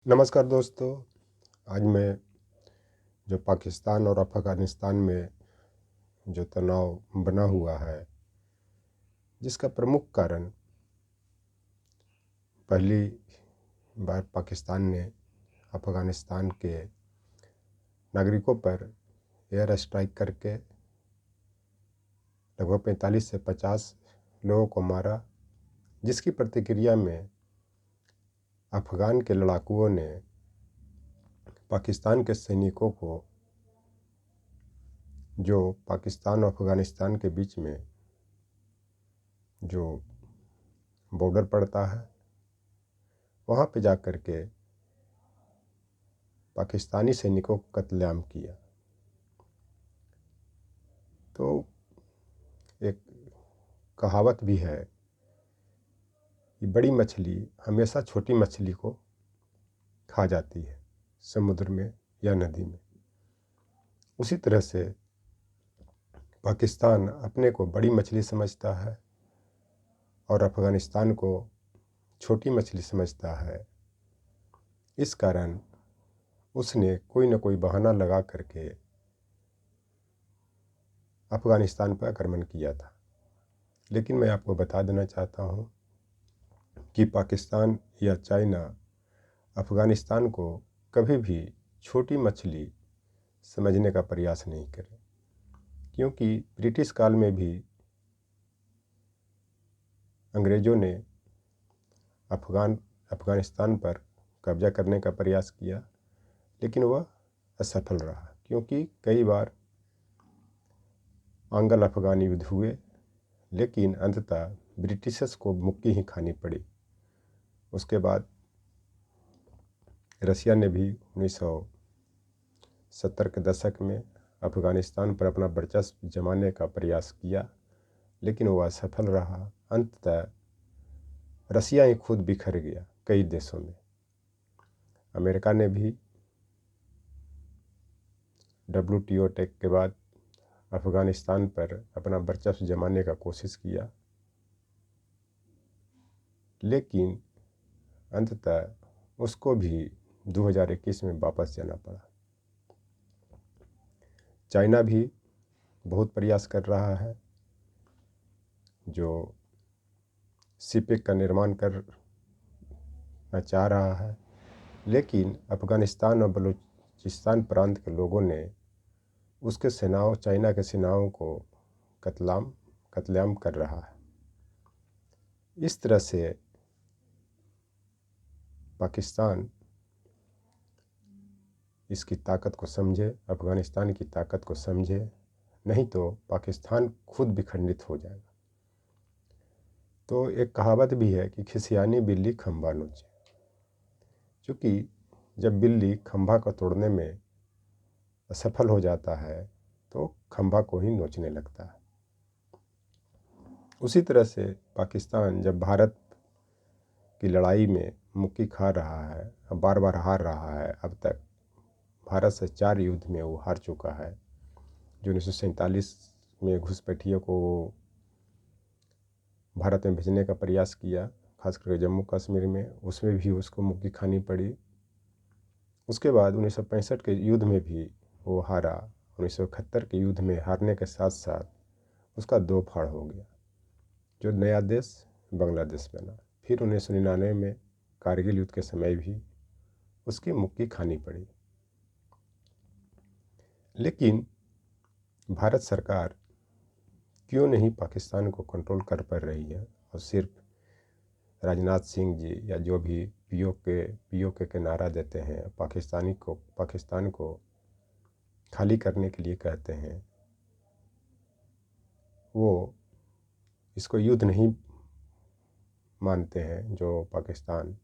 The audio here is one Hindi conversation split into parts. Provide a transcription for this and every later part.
नमस्कार दोस्तों। आज मैं जो पाकिस्तान और अफ़गानिस्तान में जो तनाव बना हुआ है, जिसका प्रमुख कारण पहली बार पाकिस्तान ने अफ़गानिस्तान के नागरिकों पर एयर स्ट्राइक करके लगभग 45 से 50 लोगों को मारा, जिसकी प्रतिक्रिया में अफ़गान के लड़ाकुओं ने पाकिस्तान के सैनिकों को, जो पाकिस्तान और अफ़गानिस्तान के बीच में जो बॉर्डर पड़ता है, वहाँ पे जा कर के पाकिस्तानी सैनिकों को कत्लेआम किया। तो एक कहावत भी है कि बड़ी मछली हमेशा छोटी मछली को खा जाती है, समुद्र में या नदी में। उसी तरह से पाकिस्तान अपने को बड़ी मछली समझता है और अफ़गानिस्तान को छोटी मछली समझता है। इस कारण उसने कोई न कोई बहाना लगा करके अफ़गानिस्तान पर आक्रमण किया था। लेकिन मैं आपको बता देना चाहता हूँ कि पाकिस्तान या चाइना अफ़गानिस्तान को कभी भी छोटी मछली समझने का प्रयास नहीं करे, क्योंकि ब्रिटिश काल में भी अंग्रेज़ों ने अफ़गानिस्तान पर कब्जा करने का प्रयास किया, लेकिन वह असफल रहा, क्योंकि कई बार आंग्ल अफ़गान युद्ध हुए, लेकिन अंततः ब्रिटिशर्स को मुक्की ही खानी पड़ी। उसके बाद रसिया ने भी 1970 के दशक में अफ़गानिस्तान पर अपना वर्चस्व जमाने का प्रयास किया, लेकिन वह असफल रहा। अंततः रसिया ही खुद बिखर गया कई देशों में। अमेरिका ने भी WTO अटैक के बाद अफ़गानिस्तान पर अपना वर्चस्व जमाने का कोशिश किया, लेकिन अंततः उसको भी 2021 में वापस जाना पड़ा। चाइना भी बहुत प्रयास कर रहा है, जो सीपेक का निर्माण करना चाह रहा है, लेकिन अफ़गानिस्तान और बलूचिस्तान प्रांत के लोगों ने उसके सेनाओं, चाइना के सेनाओं को कत्लेआम कर रहा है। इस तरह से पाकिस्तान इसकी ताकत को समझे, अफ़गानिस्तान की ताकत को समझे, नहीं तो पाकिस्तान खुद भी खंडित हो जाएगा। तो एक कहावत भी है कि खिसियानी बिल्ली खंभा नोचे, क्योंकि जब बिल्ली खंभा को तोड़ने में असफल हो जाता है तो खंभा को ही नोचने लगता है। उसी तरह से पाकिस्तान जब भारत की लड़ाई में मुक्की खा रहा है, बार बार हार रहा है, अब तक भारत से 4 युद्ध में वो हार चुका है। जो 1947 में घुसपैठियों को भारत में भेजने का प्रयास किया, खास करके जम्मू कश्मीर में, उसमें भी उसको मुक्की खानी पड़ी। उसके बाद 1965 के युद्ध में भी वो हारा। 1971 के युद्ध में हारने के साथ साथ उसका 2 फाड़ हो गया, जो नया देश बांग्लादेश बना। फिर 1999 में कारगिल युद्ध के समय भी उसकी मुक्की खानी पड़ी। लेकिन भारत सरकार क्यों नहीं पाकिस्तान को कंट्रोल कर पा रही है, और सिर्फ राजनाथ सिंह जी या जो भी पीओके के नारा देते हैं, पाकिस्तान को खाली करने के लिए कहते हैं, वो इसको युद्ध नहीं मानते हैं। जो पाकिस्तान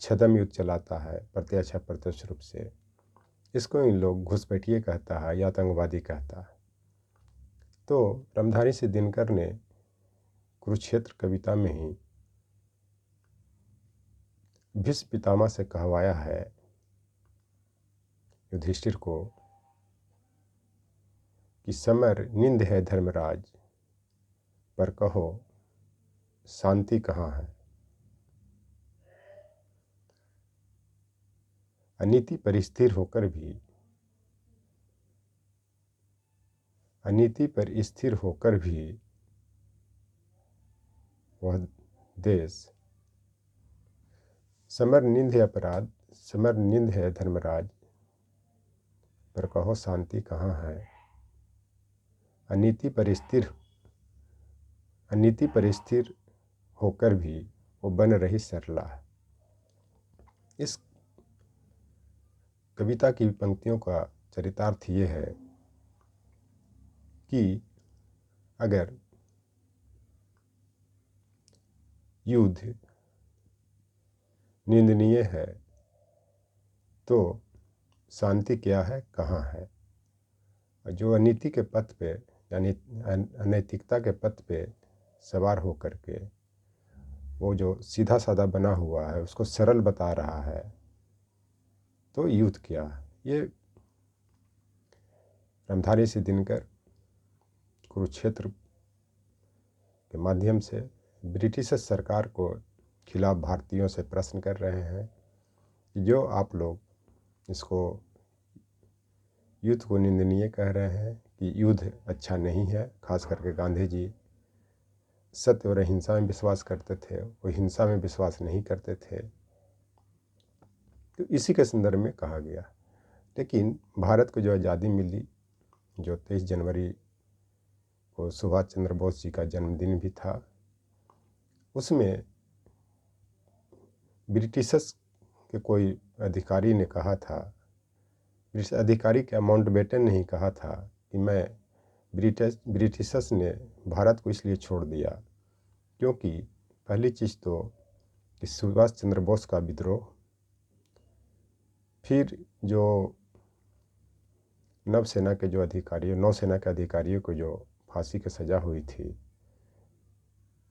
छद्म युद्ध चलाता है प्रत्यक्ष अप्रत्यक्ष रूप से, इसको इन लोग घुसपैठिए कहता है या आतंकवादी कहता है। तो रामधारी सिंह दिनकर ने कुरुक्षेत्र कविता में ही भीष्म पितामह से कहवाया है युधिष्ठिर को कि समर निंद है धर्मराज, पर कहो शांति कहाँ है। अनीति पर स्थिर होकर भी वह देश समरनिंद है अपराध, समरनिंद है धर्मराज, पर कहो शांति कहाँ है। अनीति पर स्थिर होकर भी वो बन रही सरला। इस कविता की पंक्तियों का चरितार्थ ये है कि अगर युद्ध निंदनीय है तो शांति क्या है, कहाँ है। जो अनीति के पथ पे यानी अनैतिकता के पथ पे सवार होकर के वो जो सीधा साधा बना हुआ है उसको सरल बता रहा है, तो युद्ध क्या है। ये रामधारी सिंह दिनकर कुरुक्षेत्र के माध्यम से ब्रिटिश सरकार को खिलाफ भारतीयों से प्रश्न कर रहे हैं कि जो आप लोग इसको युद्ध को निंदनीय कह रहे हैं कि युद्ध अच्छा नहीं है, खास करके गांधी जी सत्य और अहिंसा में विश्वास करते थे, वो हिंसा में विश्वास नहीं करते थे। तो इसी के संदर्भ में कहा गया। लेकिन भारत को जो आज़ादी मिली, जो 23 जनवरी को सुभाष चंद्र बोस जी का जन्मदिन भी था, उसमें ब्रिटिशर्स के कोई अधिकारी ने कहा था, ब्रिटिश अधिकारी क्या माउंटबेटन ने ही कहा था कि मैं ब्रिटिशर्स ने भारत को इसलिए छोड़ दिया क्योंकि पहली चीज़ तो कि सुभाष चंद्र बोस का विद्रोह, फिर जो नौसेना के अधिकारियों को जो फांसी की सज़ा हुई थी,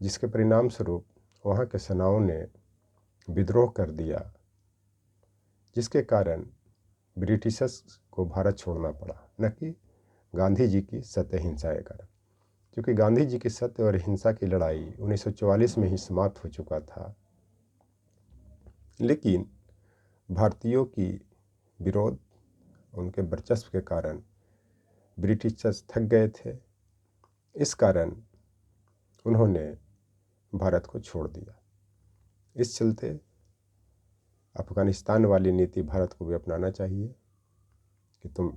जिसके परिणाम स्वरूप वहाँ के सेनाओं ने विद्रोह कर दिया, जिसके कारण ब्रिटिशर्स को भारत छोड़ना पड़ा, न कि गांधी जी की सत्य हिंसा के कारण। क्योंकि गांधी जी की सत्य और हिंसा की लड़ाई 1944 में ही समाप्त हो चुका था, लेकिन भारतीयों की विरोध, उनके वर्चस्व के कारण ब्रिटिशर्स थक गए थे। इस कारण उन्होंने भारत को छोड़ दिया। इस चलते अफ़गानिस्तान वाली नीति भारत को भी अपनाना चाहिए कि तुम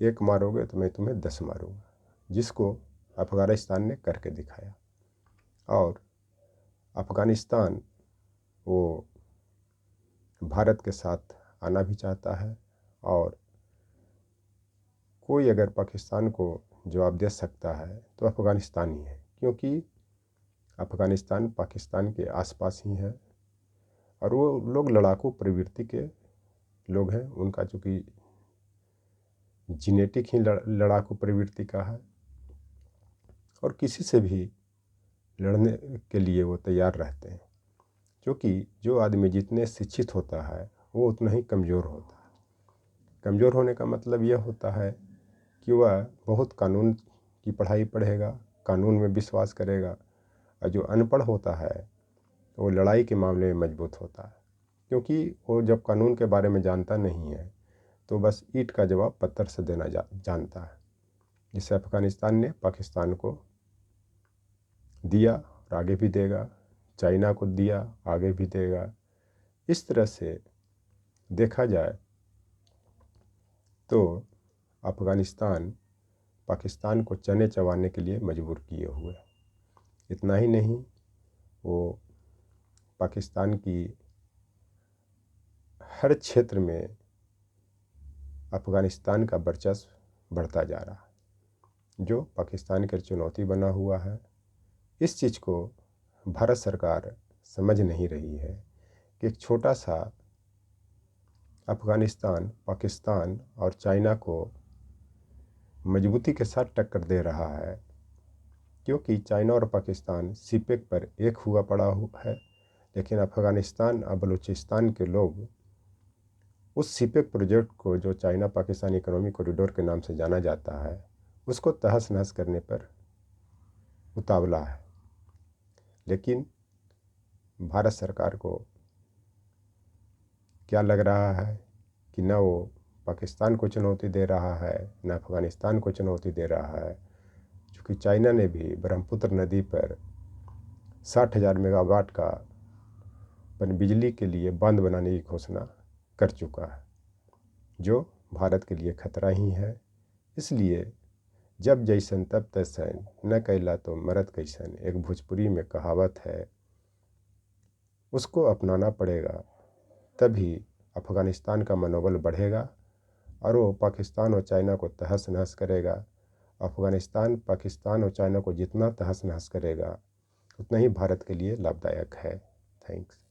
एक मारोगे तो मैं तुम्हें 10 मारूंगा, जिसको अफ़गानिस्तान ने करके दिखाया। और अफ़गानिस्तान वो भारत के साथ आना भी चाहता है, और कोई अगर पाकिस्तान को जवाब दे सकता है तो अफ़गानिस्तान ही है, क्योंकि अफ़गानिस्तान पाकिस्तान के आसपास ही है और वो लोग लड़ाकू प्रवृत्ति के लोग हैं। उनका चूँकि जेनेटिक ही लड़ाकू प्रवृत्ति का है और किसी से भी लड़ने के लिए वो तैयार रहते हैं, क्योंकि जो आदमी जितने शिक्षित होता है वो उतना ही कमज़ोर होता है। कमज़ोर होने का मतलब यह होता है कि वह बहुत कानून की पढ़ाई पढ़ेगा, कानून में विश्वास करेगा, और जो अनपढ़ होता है वो लड़ाई के मामले में मजबूत होता है, क्योंकि वो जब कानून के बारे में जानता नहीं है तो बस ईंट का जवाब पत्थर से देना जानता है। जिससे अफ़गानिस्तान ने पाकिस्तान को दिया और आगे भी देगा, चाइना को दिया, आगे भी देगा। इस तरह से देखा जाए तो अफ़गानिस्तान पाकिस्तान को चने चबाने के लिए मजबूर किए हुए। इतना ही नहीं, वो पाकिस्तान की हर क्षेत्र में अफ़गानिस्तान का वर्चस्व बढ़ता जा रहा है, जो पाकिस्तान की चुनौती बना हुआ है। इस चीज़ को भारत सरकार समझ नहीं रही है कि एक छोटा सा अफ़गानिस्तान पाकिस्तान और चाइना को मजबूती के साथ टक्कर दे रहा है, क्योंकि चाइना और पाकिस्तान सीपेक पर एक हुआ पड़ा है, लेकिन अफ़गानिस्तान और बलूचिस्तान के लोग उस सीपेक प्रोजेक्ट को, जो चाइना पाकिस्तान इकोनॉमिक कॉरिडोर के नाम से जाना जाता है, उसको तहस नहस करने पर उतावला है। लेकिन भारत सरकार को क्या लग रहा है कि न वो पाकिस्तान को चुनौती दे रहा है न अफ़गानिस्तान को चुनौती दे रहा है, क्योंकि चाइना ने भी ब्रह्मपुत्र नदी पर 60,000 मेगावाट का बिजली के लिए बांध बनाने की घोषणा कर चुका है, जो भारत के लिए खतरा ही है। इसलिए जब जैसन तब तैसन, न कैला तो मरत कैसन, एक भोजपुरी में कहावत है, उसको अपनाना पड़ेगा। तभी अफ़गानिस्तान का मनोबल बढ़ेगा और वो पाकिस्तान और चाइना को तहस नहस करेगा। अफ़गानिस्तान पाकिस्तान और चाइना को जितना तहस नहस करेगा उतना ही भारत के लिए लाभदायक है। थैंक्स।